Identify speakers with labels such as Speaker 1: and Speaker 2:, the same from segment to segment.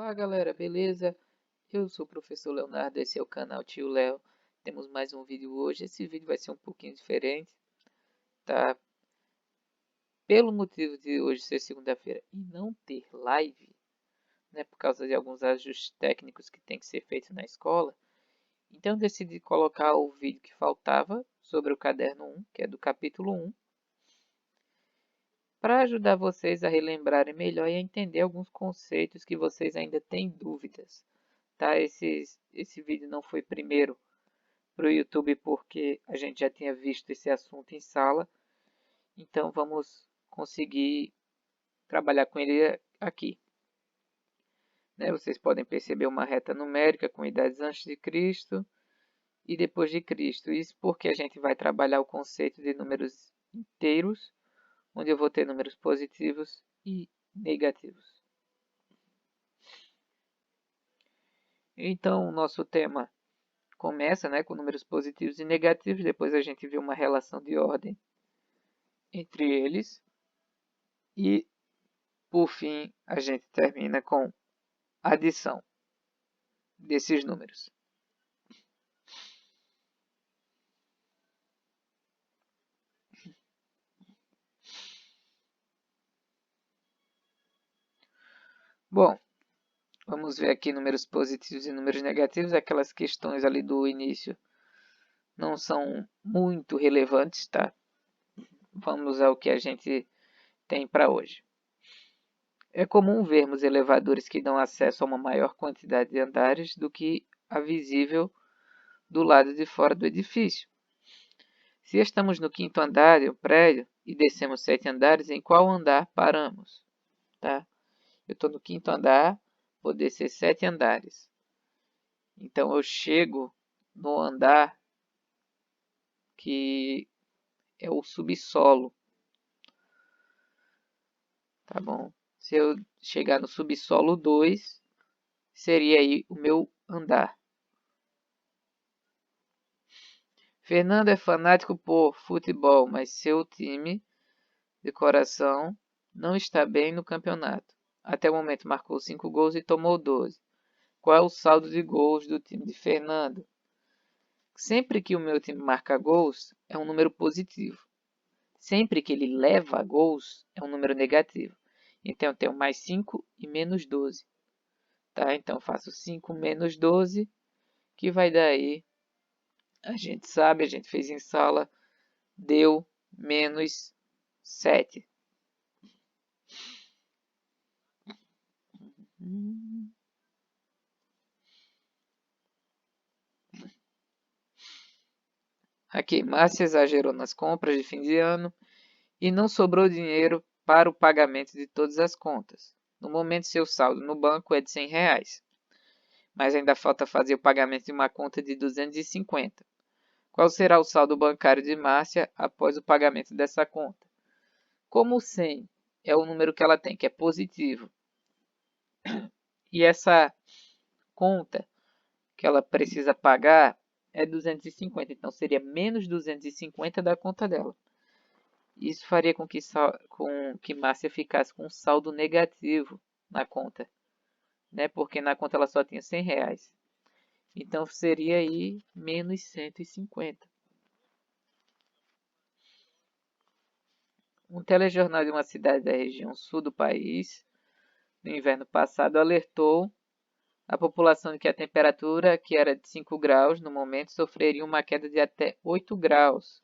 Speaker 1: Olá galera, beleza? Eu sou o professor Leonardo, esse é o canal Tio Léo. Temos mais um vídeo hoje, esse vídeo vai ser um pouquinho diferente, tá? Pelo motivo de hoje ser segunda-feira e não ter live, né, por causa de alguns ajustes técnicos que tem que ser feitos na escola, então decidi colocar o vídeo que faltava sobre o caderno 1, que é do capítulo 1, para ajudar vocês a relembrarem melhor e a entender alguns conceitos que vocês ainda têm dúvidas. Tá? Esse vídeo não foi primeiro para o YouTube porque a gente já tinha visto esse assunto em sala, então vamos conseguir trabalhar com ele aqui. Né? Vocês podem perceber uma reta numérica com idades antes de Cristo e depois de Cristo. Isso porque a gente vai trabalhar o conceito de números inteiros, onde eu vou ter números positivos e negativos. Então, o nosso tema começa, né, com números positivos e negativos, depois a gente vê uma relação de ordem entre eles e, por fim, a gente termina com adição desses números. Bom, vamos ver aqui números positivos e números negativos. Aquelas questões ali do início não são muito relevantes, tá? Vamos ao que a gente tem para hoje. É comum vermos elevadores que dão acesso a uma maior quantidade de andares do que a visível do lado de fora do edifício. Se estamos no quinto andar do prédio e descemos 7 andares, em qual andar paramos? Tá? Eu estou no quinto andar, vou descer 7 andares. Então eu chego no andar que é o subsolo. Tá bom? Se eu chegar no subsolo 2, seria aí o meu andar. Fernando é fanático por futebol, mas seu time de coração não está bem no campeonato. Até o momento marcou 5 gols e tomou 12. Qual é o saldo de gols do time de Fernando? Sempre que o meu time marca gols, é um número positivo. Sempre que ele leva gols, é um número negativo. Então, eu tenho mais 5 e menos 12. Tá? Então, faço 5 menos 12, que vai dar aí, a gente sabe, a gente fez em sala, deu menos 7. Aqui, Márcia exagerou nas compras de fim de ano e não sobrou dinheiro para o pagamento de todas as contas. No momento, seu saldo no banco é de R$100, mas ainda falta fazer o pagamento de uma conta de 250. Qual será o saldo bancário de Márcia após o pagamento dessa conta? Como o 100 é o número que ela tem, que é positivo, e essa conta que ela precisa pagar é 250, então seria menos 250 da conta dela. Isso faria com que Márcia ficasse com um saldo negativo na conta, né? Porque na conta ela só tinha R$100. Então seria aí menos 150. Um telejornal de uma cidade da região sul do país, no inverno passado, alertou a população de que a temperatura, que era de 5 graus no momento, sofreria uma queda de até 8 graus.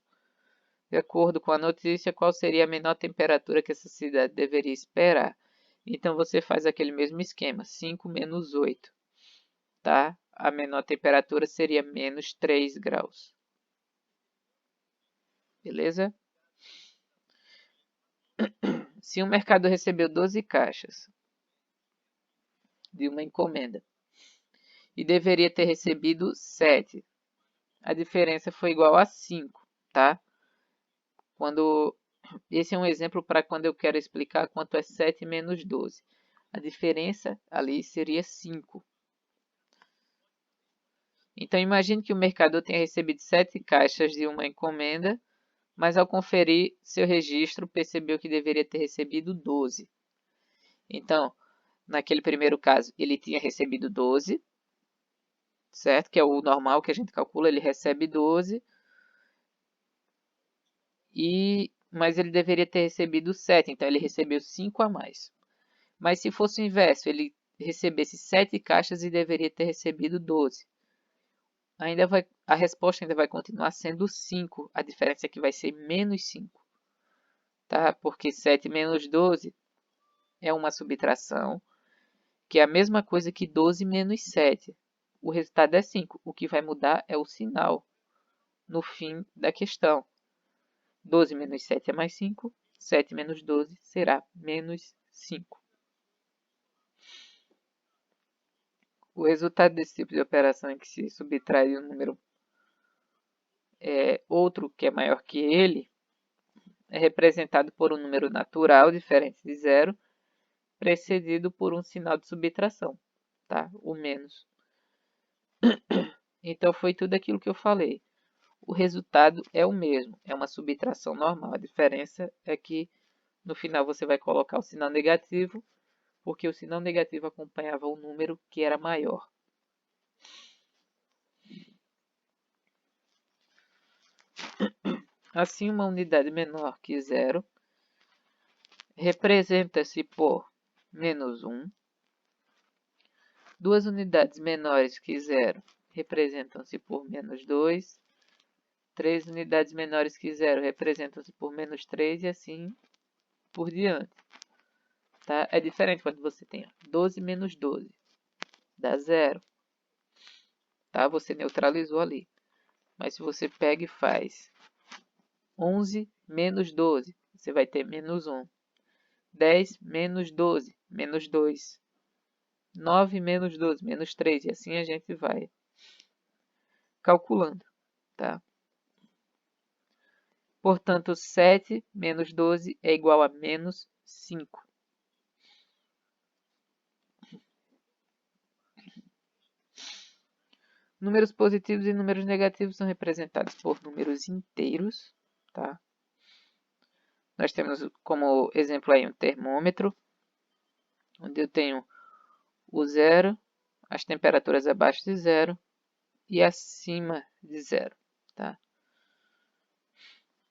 Speaker 1: De acordo com a notícia, qual seria a menor temperatura que essa cidade deveria esperar? Então você faz aquele mesmo esquema, 5 menos 8. Tá? A menor temperatura seria menos 3 graus. Beleza? Se um mercado recebeu 12 caixas de uma encomenda e deveria ter recebido 7, a diferença foi igual a 5, tá? Esse é um exemplo para quando eu quero explicar quanto é 7 menos 12. A diferença ali seria 5. Então, imagine que o mercador tenha recebido 7 caixas de uma encomenda, mas ao conferir seu registro, percebeu que deveria ter recebido 12. Então, naquele primeiro caso, ele tinha recebido 12, certo? Que é o normal que a gente calcula, ele recebe 12, mas ele deveria ter recebido 7, então ele recebeu 5 a mais. Mas se fosse o inverso, ele recebesse 7 caixas e deveria ter recebido 12. A resposta ainda vai continuar sendo 5, a diferença é que vai ser menos 5. Tá? Porque 7 menos 12 é uma subtração, que é a mesma coisa que 12 menos 7. O resultado é 5. O que vai mudar é o sinal no fim da questão. 12 menos 7 é mais 5. 7 menos 12 será menos 5. O resultado desse tipo de operação em que se subtrai um número outro que é maior que ele é representado por um número natural diferente de zero, precedido por um sinal de subtração, tá? O menos. Então foi tudo aquilo que eu falei. O resultado é o mesmo, é uma subtração normal. A diferença é que no final você vai colocar o sinal negativo, porque o sinal negativo acompanhava o número que era maior. Assim, uma unidade menor que zero representa-se por menos 1. Duas unidades menores que zero representam-se por menos 2. 3 unidades menores que zero representam-se por menos 3 e assim por diante. Tá? É diferente quando você tem 12 menos 12, dá zero. Tá? Você neutralizou ali. Mas se você pega e faz 11 menos 12, você vai ter menos 1. 10 menos 12, menos 2. 9 menos 12, menos 3. E assim a gente vai calculando. Tá? Portanto, 7 menos 12 é igual a menos 5. Números positivos e números negativos são representados por números inteiros. Tá? Nós temos como exemplo aí um termômetro, onde eu tenho o zero, as temperaturas abaixo de zero e acima de zero. Tá?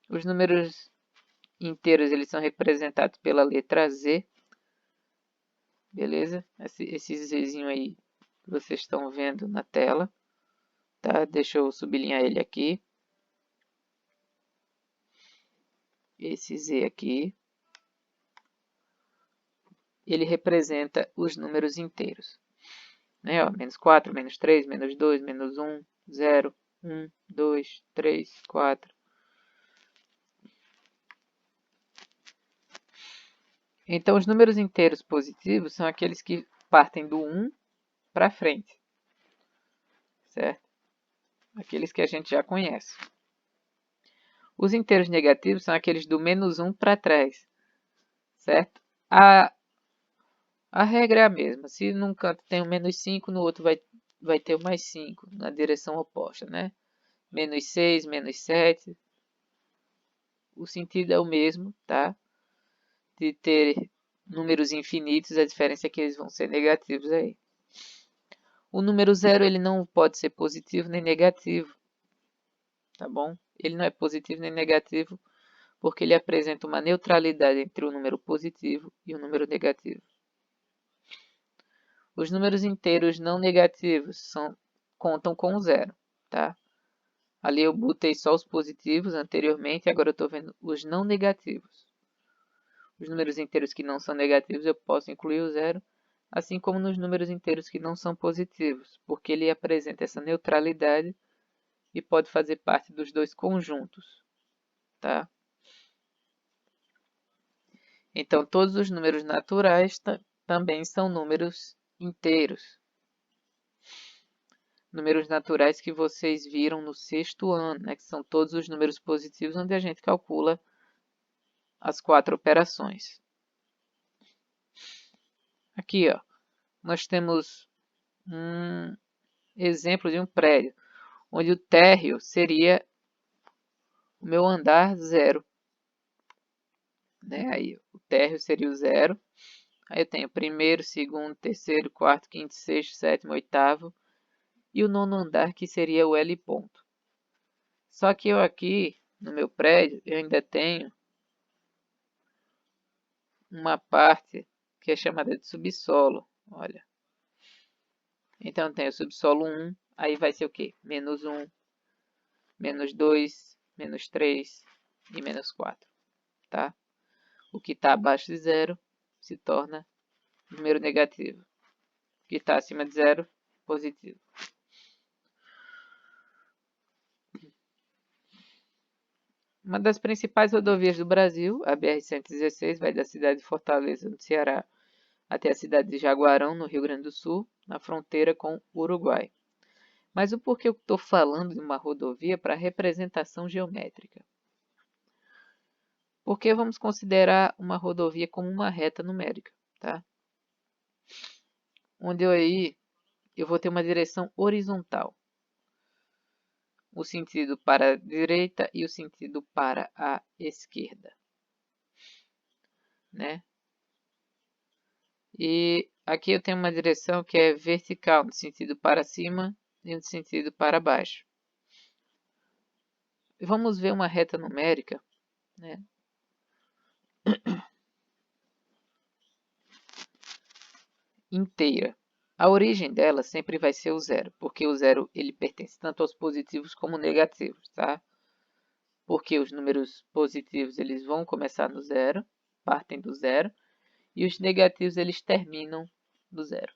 Speaker 1: Os números inteiros eles são representados pela letra Z. Beleza? Esse Zzinho aí que vocês estão vendo na tela. Tá? Deixa eu sublinhar ele aqui. Esse Z aqui. Ele representa os números inteiros. Né? Ó, menos 4, menos 3, menos 2, menos 1, 0, 1, 2, 3, 4. Então, os números inteiros positivos são aqueles que partem do 1 para frente. Certo? Aqueles que a gente já conhece. Os inteiros negativos são aqueles do menos 1 para trás. Certo? A regra é a mesma. Se num canto tem o menos 5, no outro vai ter o mais 5, na direção oposta, né? Menos 6, menos 7. O sentido é o mesmo, tá? De ter números infinitos, a diferença é que eles vão ser negativos aí. O número 0 ele não pode ser positivo nem negativo, tá bom? Ele não é positivo nem negativo porque ele apresenta uma neutralidade entre o número positivo e o número negativo. Os números inteiros não negativos contam com zero, tá? Ali eu botei só os positivos anteriormente, agora eu estou vendo os não negativos. Os números inteiros que não são negativos eu posso incluir o zero, assim como nos números inteiros que não são positivos, porque ele apresenta essa neutralidade e pode fazer parte dos dois conjuntos. Tá? Então, todos os números naturais também são números inteiros. Números naturais que vocês viram no sexto ano, né, que são todos os números positivos, onde a gente calcula as 4 operações. Aqui, ó, nós temos um exemplo de um prédio, onde o térreo seria o meu andar 0. Né? Aí, o térreo seria o 0. Aí eu tenho primeiro, segundo, terceiro, quarto, quinto, sexto, sétimo, oitavo. E o nono andar, que seria o L ponto. Só que eu aqui, no meu prédio, eu ainda tenho uma parte que é chamada de subsolo. Olha. Então, tem o subsolo 1, aí vai ser o quê? Menos 1, menos 2, menos 3 e menos 4, tá? O que está abaixo de zero se torna número negativo. O que está acima de zero, positivo. Uma das principais rodovias do Brasil, a BR-116, vai da cidade de Fortaleza, no Ceará, até a cidade de Jaguarão, no Rio Grande do Sul, na fronteira com o Uruguai. Mas o porquê eu estou falando de uma rodovia para representação geométrica? Porque vamos considerar uma rodovia como uma reta numérica, tá? Onde eu vou ter uma direção horizontal. O sentido para a direita e o sentido para a esquerda, né? E aqui eu tenho uma direção que é vertical, no sentido para cima e no sentido para baixo. Vamos ver uma reta numérica, né? Inteira. A origem dela sempre vai ser o zero, porque o zero ele pertence tanto aos positivos como negativos, tá? Porque os números positivos eles vão começar no zero, partem do zero, e os negativos eles terminam do zero.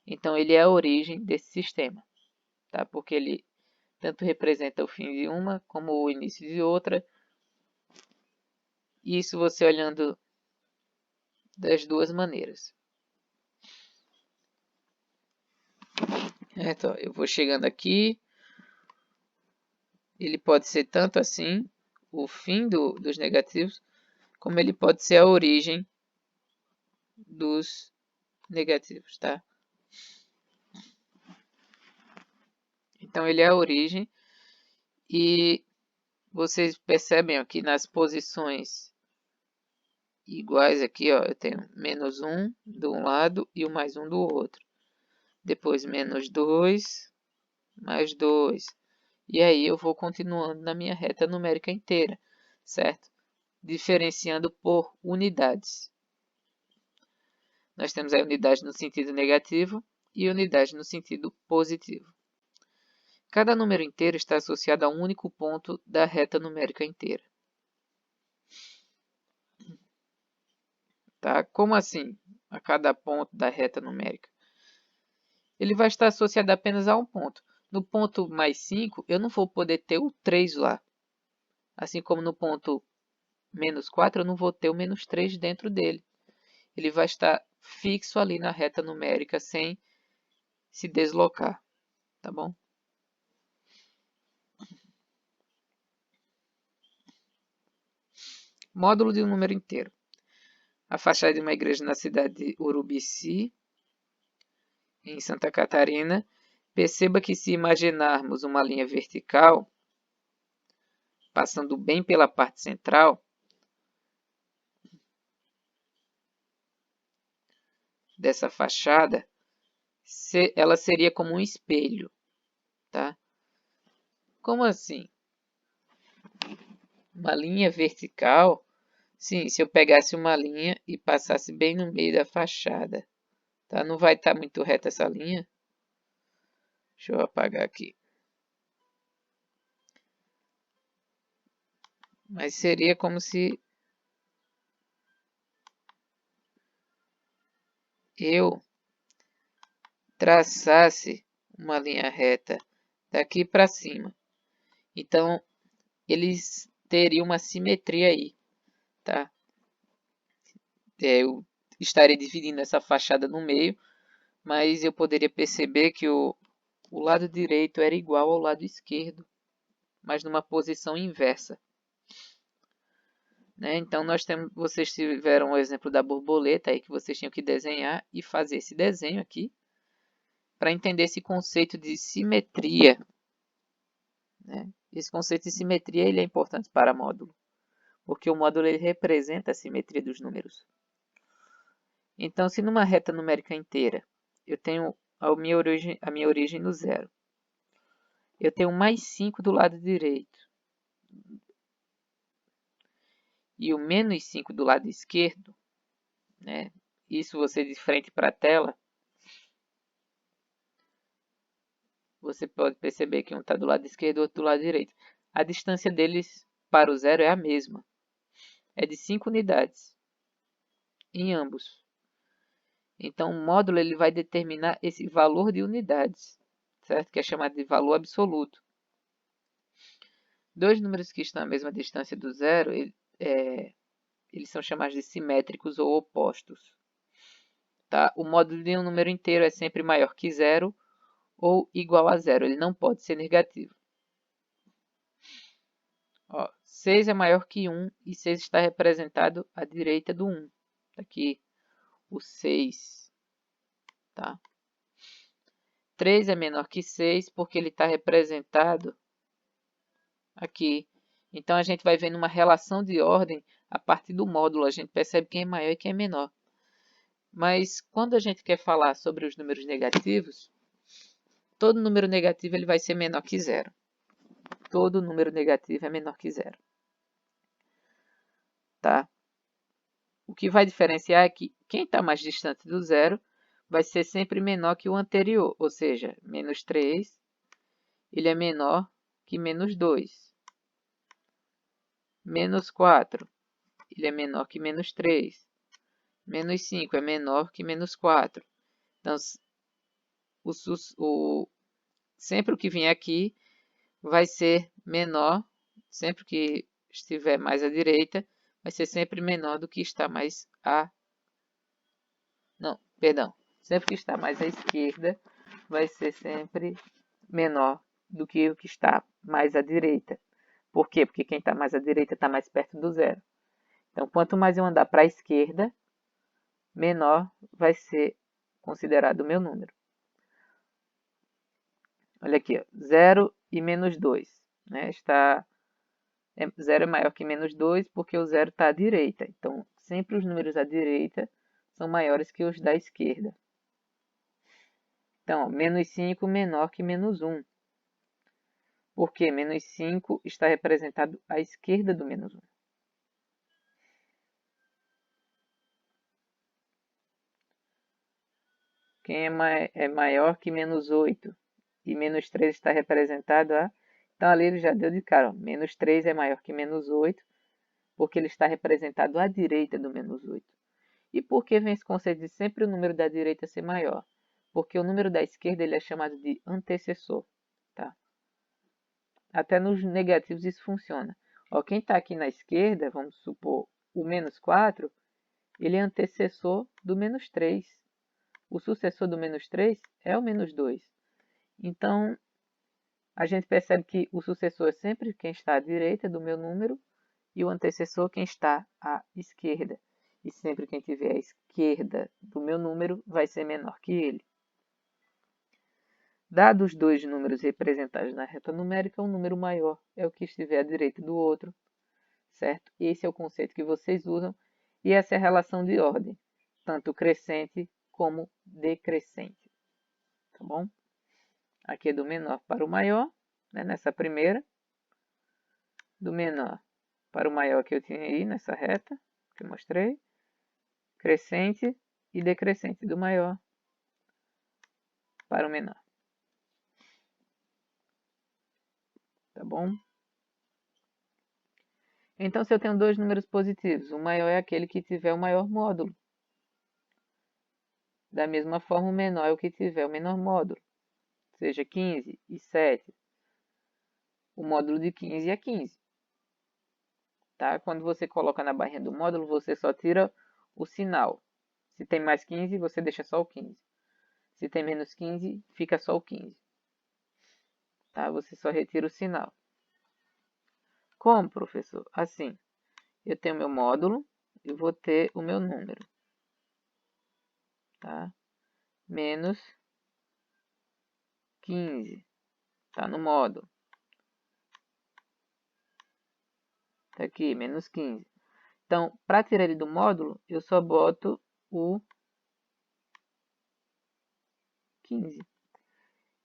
Speaker 1: Então ele é a origem desse sistema, tá? Porque ele tanto representa o fim de uma como o início de outra. E isso você olhando das duas maneiras. Então, eu vou chegando aqui. Ele pode ser tanto assim, o fim dos negativos, como ele pode ser a origem dos negativos, tá? Então, ele é a origem. E vocês percebem aqui nas posições iguais aqui, ó, eu tenho menos 1 de um lado e o mais 1 do outro. Depois menos 2, mais 2. E aí eu vou continuando na minha reta numérica inteira, certo? Diferenciando por unidades. Nós temos a unidade no sentido negativo e unidade no sentido positivo. Cada número inteiro está associado a um único ponto da reta numérica inteira. Tá? Como assim? A cada ponto da reta numérica? Ele vai estar associado apenas a um ponto. No ponto mais 5, eu não vou poder ter o 3 lá. Assim como no ponto menos 4, eu não vou ter o menos 3 dentro dele. Ele vai estar fixo ali na reta numérica sem se deslocar, tá bom? Módulo de um número inteiro. A fachada de uma igreja na cidade de Urubici, em Santa Catarina. Perceba que se imaginarmos uma linha vertical, passando bem pela parte central, dessa fachada, ela seria como um espelho, tá? Como assim? Uma linha vertical? Sim, se eu pegasse uma linha e passasse bem no meio da fachada, tá? Não vai estar muito reta essa linha. Deixa eu apagar aqui. Mas seria como se eu traçasse uma linha reta daqui para cima. Então, eles teriam uma simetria aí, tá? Eu estaria dividindo essa fachada no meio, mas eu poderia perceber que o lado direito era igual ao lado esquerdo, mas numa posição inversa. Né? Então, vocês tiveram o exemplo da borboleta aí que vocês tinham que desenhar e fazer esse desenho aqui para entender esse conceito de simetria. Né? Esse conceito de simetria ele é importante para módulo, porque o módulo ele representa a simetria dos números. Então, se numa reta numérica inteira eu tenho a minha origem no zero, eu tenho mais 5 do lado direito e o menos 5 do lado esquerdo, né? Isso você de frente para a tela, você pode perceber que um está do lado esquerdo e o outro do lado direito. A distância deles para o zero é a mesma, é de 5 unidades em ambos. Então, o módulo ele vai determinar esse valor de unidades, certo? Que é chamado de valor absoluto. Dois números que estão à mesma distância do zero, eles são chamados de simétricos ou opostos. Tá? O módulo de um número inteiro é sempre maior que zero ou igual a zero. Ele não pode ser negativo. Ó, 6 é maior que 1 e 6 está representado à direita do 1. Aqui, o 6. Tá? 3 é menor que 6 porque ele está representado aqui. Então, a gente vai vendo uma relação de ordem a partir do módulo. A gente percebe quem é maior e quem é menor. Mas, quando a gente quer falar sobre os números negativos, todo número negativo ele vai ser menor que zero. Todo número negativo é menor que zero. Tá? O que vai diferenciar é que quem está mais distante do zero vai ser sempre menor que o anterior. Ou seja, menos 3 ele é menor que menos 2. Menos 4 ele é menor que menos 3. Menos 5 é menor que menos 4. Então, sempre o que vier aqui vai ser menor, sempre que estiver mais à direita, vai ser sempre menor do que está mais à... Não, perdão. Sempre que está mais à esquerda, vai ser sempre menor do que o que está mais à direita. Por quê? Porque quem está mais à direita está mais perto do zero. Então, quanto mais eu andar para a esquerda, menor vai ser considerado o meu número. Olha aqui, ó, 0 e menos 2. Né? 0 é maior que menos 2 porque o 0 está à direita. Então, sempre os números à direita são maiores que os da esquerda. Então, menos 5 menor que menos 1. Porque menos 5 está representado à esquerda do menos 1. Quem é maior que menos 8? E menos 3 está representado a... Então, ali ele já deu de cara. Ó, menos 3 é maior que menos 8, porque ele está representado à direita do menos 8. E por que vem esse conceito de sempre o número da direita ser maior? Porque o número da esquerda ele é chamado de antecessor. Tá? Até nos negativos isso funciona. Ó, quem está aqui na esquerda, vamos supor, o menos 4, ele é antecessor do menos 3. O sucessor do menos 3 é o menos 2. Então, a gente percebe que o sucessor é sempre quem está à direita do meu número e o antecessor quem está à esquerda. E sempre quem tiver à esquerda do meu número vai ser menor que ele. Dados dois números representados na reta numérica, um número maior é o que estiver à direita do outro, certo? Esse é o conceito que vocês usam e essa é a relação de ordem, tanto crescente como decrescente, tá bom? Aqui é do menor para o maior, né, nessa primeira, do menor para o maior que eu tinha aí nessa reta, que eu mostrei, crescente e decrescente do maior para o menor. Tá bom? Então, se eu tenho dois números positivos, o maior é aquele que tiver o maior módulo. Da mesma forma, o menor é o que tiver o menor módulo. Seja 15 e 7. O módulo de 15 é 15. Tá? Quando você coloca na barrinha do módulo, você só tira o sinal. Se tem mais 15, você deixa só o 15. Se tem menos 15, fica só o 15. Tá? Você só retira o sinal. Como, professor? Assim, eu tenho meu módulo e vou ter o meu número. Tá? Menos 15. Tá no módulo. Tá aqui, menos 15. Então, para tirar ele do módulo, eu só boto o 15.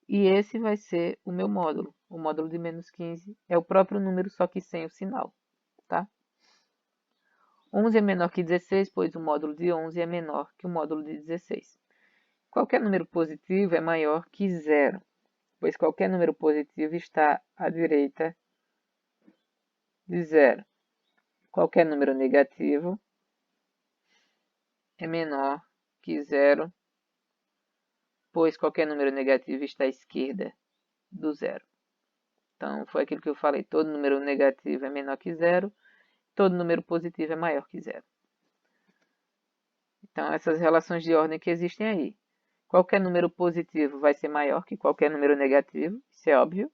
Speaker 1: E esse vai ser o meu módulo. O módulo de menos 15 é o próprio número, só que sem o sinal, tá? 11 é menor que 16, pois o módulo de 11 é menor que o módulo de 16. Qualquer número positivo é maior que zero, pois qualquer número positivo está à direita de zero. Qualquer número negativo é menor que zero, pois qualquer número negativo está à esquerda do zero. Então, foi aquilo que eu falei. Todo número negativo é menor que zero, todo número positivo é maior que zero. Então, essas relações de ordem que existem aí. Qualquer número positivo vai ser maior que qualquer número negativo, isso é óbvio.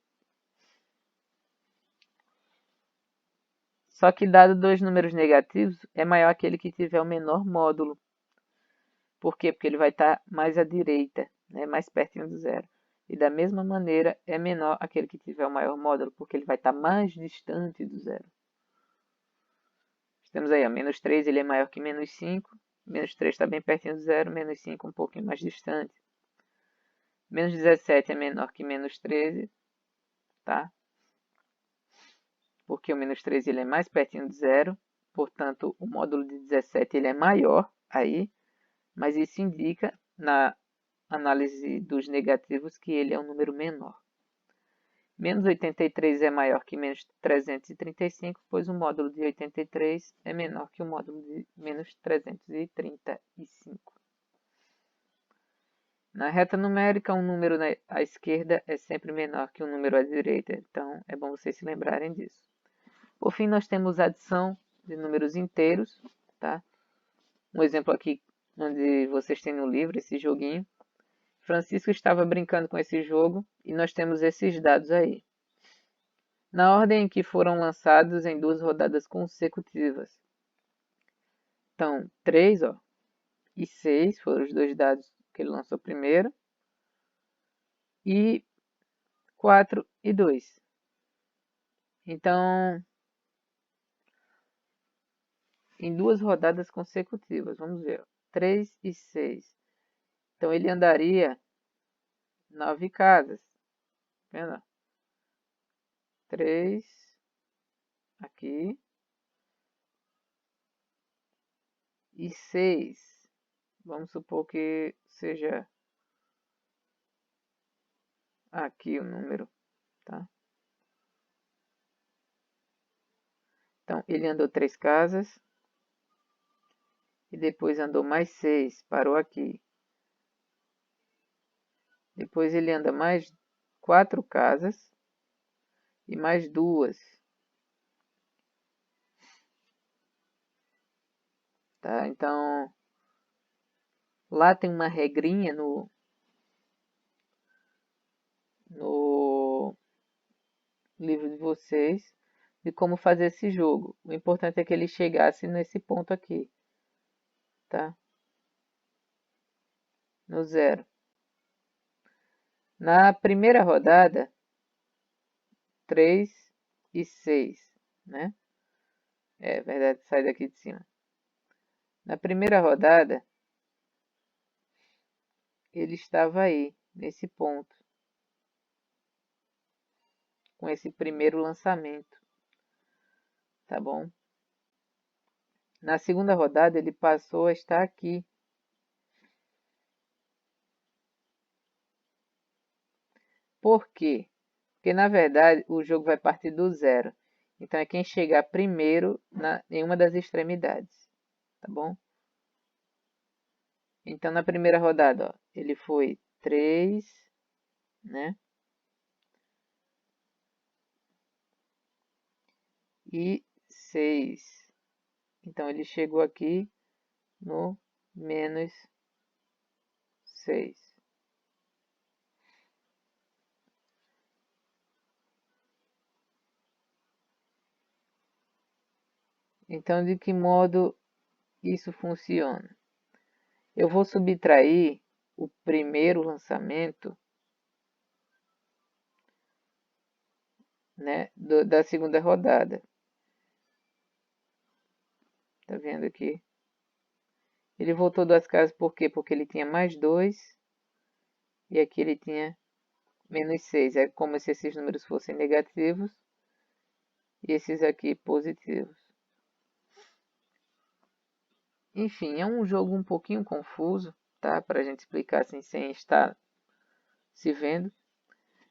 Speaker 1: Só que, dado dois números negativos, é maior aquele que tiver o menor módulo. Por quê? Porque ele vai estar mais à direita, né? Mais pertinho do zero. E da mesma maneira, é menor aquele que tiver o maior módulo, porque ele vai estar mais distante do zero. Temos aí, ó, menos 3 ele é maior que menos 5. Menos 3 está bem pertinho do zero, menos 5 um pouquinho mais distante. Menos 17 é menor que menos 13, tá? Porque o menos 13 ele é mais pertinho do zero, portanto, o módulo de 17 ele é maior aí, mas isso indica na análise dos negativos que ele é um número menor. Menos 83 é maior que menos 335, pois o módulo de 83 é menor que o módulo de menos 335. Na reta numérica, um número à esquerda é sempre menor que um número à direita, então é bom vocês se lembrarem disso. Por fim, nós temos a adição de números inteiros, tá? Um exemplo aqui, onde vocês têm no livro esse joguinho. Francisco estava brincando com esse jogo e nós temos esses dados aí. Na ordem em que foram lançados em duas rodadas consecutivas. Então, 3 e 6 foram os dois dados que ele lançou primeiro. E 4 e 2. Então, em duas rodadas consecutivas, vamos ver, 3 e 6. Então, ele andaria 9 casas. Vendo? 3 aqui e 6. Vamos supor que seja aqui o número, tá? Então, ele andou 3 casas e depois andou mais 6, parou aqui. Depois ele anda mais 4 casas e mais 2. Tá? Então, lá tem uma regrinha no livro de vocês de como fazer esse jogo. O importante é que ele chegasse nesse ponto aqui, tá? No zero. Na primeira rodada, 3 e 6, né? É verdade, sai daqui de cima. Na primeira rodada, ele estava aí, nesse ponto, com esse primeiro lançamento, tá bom? Na segunda rodada, ele passou a estar aqui. Por quê? Porque, na verdade, o jogo vai partir do zero. Então, é quem chegar primeiro em uma das extremidades, tá bom? Então, na primeira rodada, ó, ele foi 3, né? E 6. Então, ele chegou aqui no menos 6. Então, de que modo isso funciona? Eu vou subtrair o primeiro lançamento, né, da segunda rodada. Tá vendo aqui? Ele voltou 2 casas por quê? Porque ele tinha mais 2 e aqui ele tinha menos 6. É como se esses números fossem negativos e esses aqui positivos. Enfim, é um jogo um pouquinho confuso, tá? Para a gente explicar assim sem estar se vendo.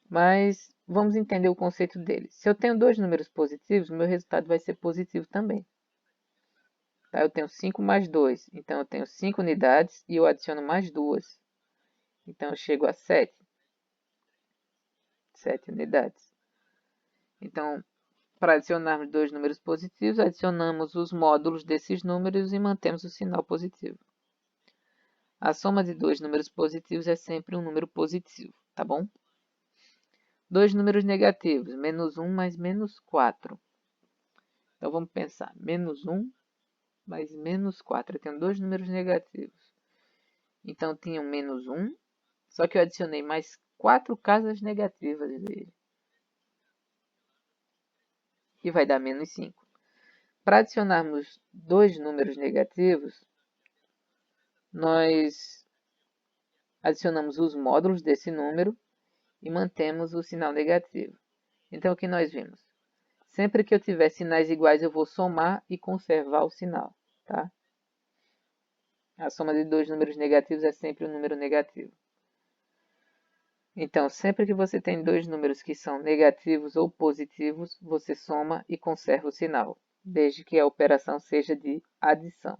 Speaker 1: Mas vamos entender o conceito dele. Se eu tenho dois números positivos, o meu resultado vai ser positivo também. Tá? Eu tenho 5 mais 2, então eu tenho 5 unidades e eu adiciono mais 2. Então eu chego a 7. 7 unidades. Então, para adicionarmos dois números positivos, adicionamos os módulos desses números e mantemos o sinal positivo. A soma de dois números positivos é sempre um número positivo, tá bom? Dois números negativos, menos 1 mais menos 4. Então vamos pensar, menos 1 mais menos 4. Eu tenho dois números negativos. Então tinha um menos 1, só que eu adicionei mais 4 casas negativas dele. E vai dar menos 5. Para adicionarmos dois números negativos, nós adicionamos os módulos desse número e mantemos o sinal negativo. Então, o que nós vimos? Sempre que eu tiver sinais iguais, eu vou somar e conservar o sinal. Tá? A soma de dois números negativos é sempre um número negativo. Então, sempre que você tem dois números que são negativos ou positivos, você soma e conserva o sinal, desde que a operação seja de adição.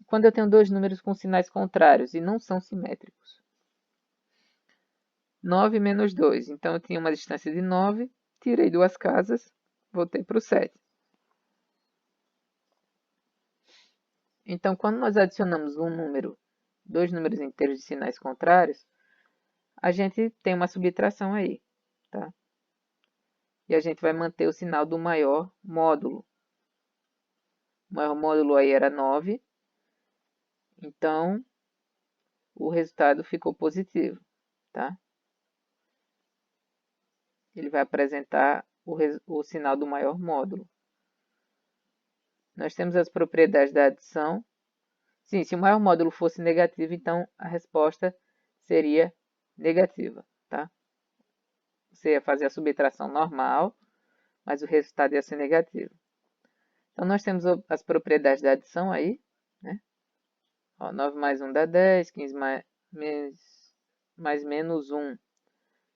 Speaker 1: Quando eu tenho dois números com sinais contrários e não são simétricos. 9 menos 2. Então, eu tinha uma distância de 9, tirei duas casas, voltei para o 7. Então, quando nós adicionamos dois números inteiros de sinais contrários, a gente tem uma subtração aí, tá? E a gente vai manter o sinal do maior módulo. O maior módulo aí era 9, então o resultado ficou positivo, tá? Ele vai apresentar o sinal do maior módulo. Nós temos as propriedades da adição. Sim, se o maior módulo fosse negativo, então a resposta seria negativa, tá? Você ia fazer a subtração normal, mas o resultado ia ser negativo. Então, nós temos as propriedades da adição aí, né? Ó, 9 mais 1 dá 10, 15 mais menos 1,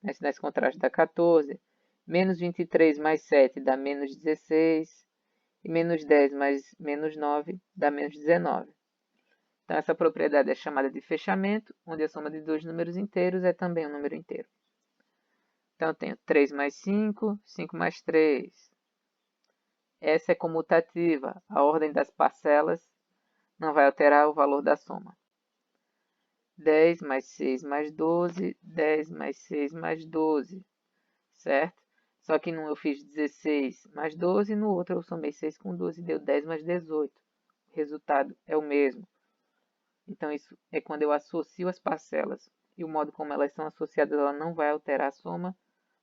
Speaker 1: né? Sinais contrários dá 14, menos 23 mais 7 dá menos 16, e menos 10 mais menos 9 dá menos 19. Então, essa propriedade é chamada de fechamento, onde a soma de dois números inteiros é também um número inteiro. Então, eu tenho 3 mais 5, 5 mais 3. Essa é comutativa, a ordem das parcelas não vai alterar o valor da soma. 10 mais 6 mais 12, 10 mais 6 mais 12, certo? Só que num eu fiz 16 mais 12, no outro eu somei 6 com 12, deu 10 mais 18. O resultado é o mesmo. Então, isso é quando eu associo as parcelas e o modo como elas são associadas, ela não vai alterar a soma.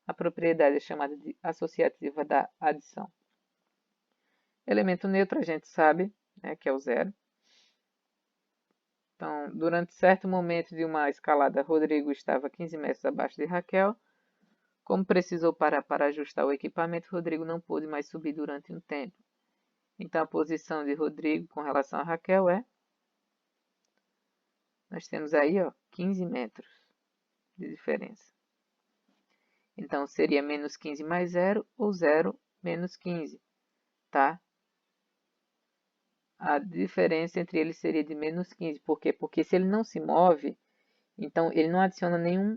Speaker 1: A propriedade é chamada de associativa da adição. Elemento neutro a gente sabe, né, que é o zero. Então, durante certo momento de uma escalada, Rodrigo estava 15 metros abaixo de Raquel. Como precisou parar para ajustar o equipamento, Rodrigo não pôde mais subir durante um tempo. Então, a posição de Rodrigo com relação a Raquel é... Nós temos aí, ó, 15 metros de diferença. Então, seria menos 15 mais 0 ou 0 menos 15, tá? A diferença entre eles seria de menos 15. Por quê? Porque se ele não se move, então ele não adiciona nenhum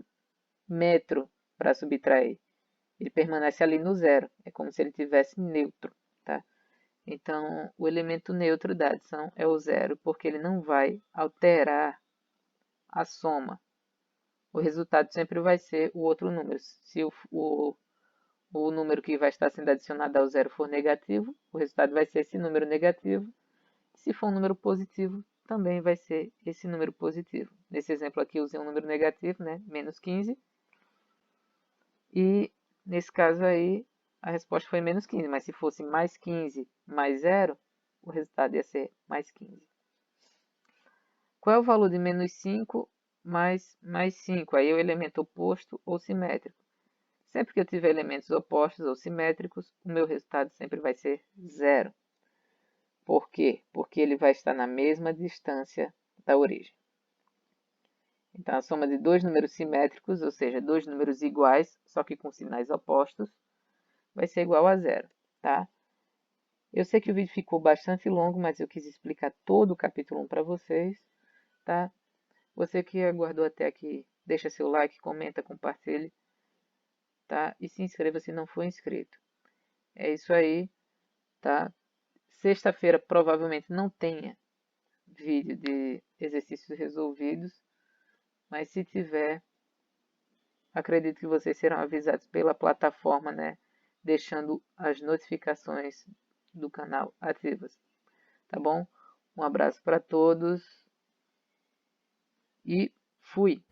Speaker 1: metro para subtrair. Ele permanece ali no zero. É como se ele tivesse neutro, tá? Então, o elemento neutro da adição é o zero, porque ele não vai alterar a soma. O resultado sempre vai ser o outro número. Se o número que vai estar sendo adicionado ao zero for negativo, o resultado vai ser esse número negativo. Se for um número positivo, também vai ser esse número positivo. Nesse exemplo aqui, eu usei um número negativo, né? Menos 15. E nesse caso aí, a resposta foi menos 15. Mas se fosse mais 15 mais 0, o resultado ia ser mais 15. Qual é o valor de menos 5 mais 5. Aí é o elemento oposto ou simétrico. Sempre que eu tiver elementos opostos ou simétricos, o meu resultado sempre vai ser zero. Por quê? Porque ele vai estar na mesma distância da origem. Então, a soma de dois números simétricos, ou seja, dois números iguais, só que com sinais opostos, vai ser igual a zero, tá? Eu sei que o vídeo ficou bastante longo, mas eu quis explicar todo o capítulo 1 para vocês, tá? Você que aguardou até aqui, deixa seu like, comenta, compartilhe, tá? E se inscreva se não for inscrito. É isso aí, tá? Sexta-feira provavelmente não tenha vídeo de exercícios resolvidos, mas se tiver, acredito que vocês serão avisados pela plataforma, né? Deixando as notificações do canal ativas, tá bom? Um abraço para todos e fui!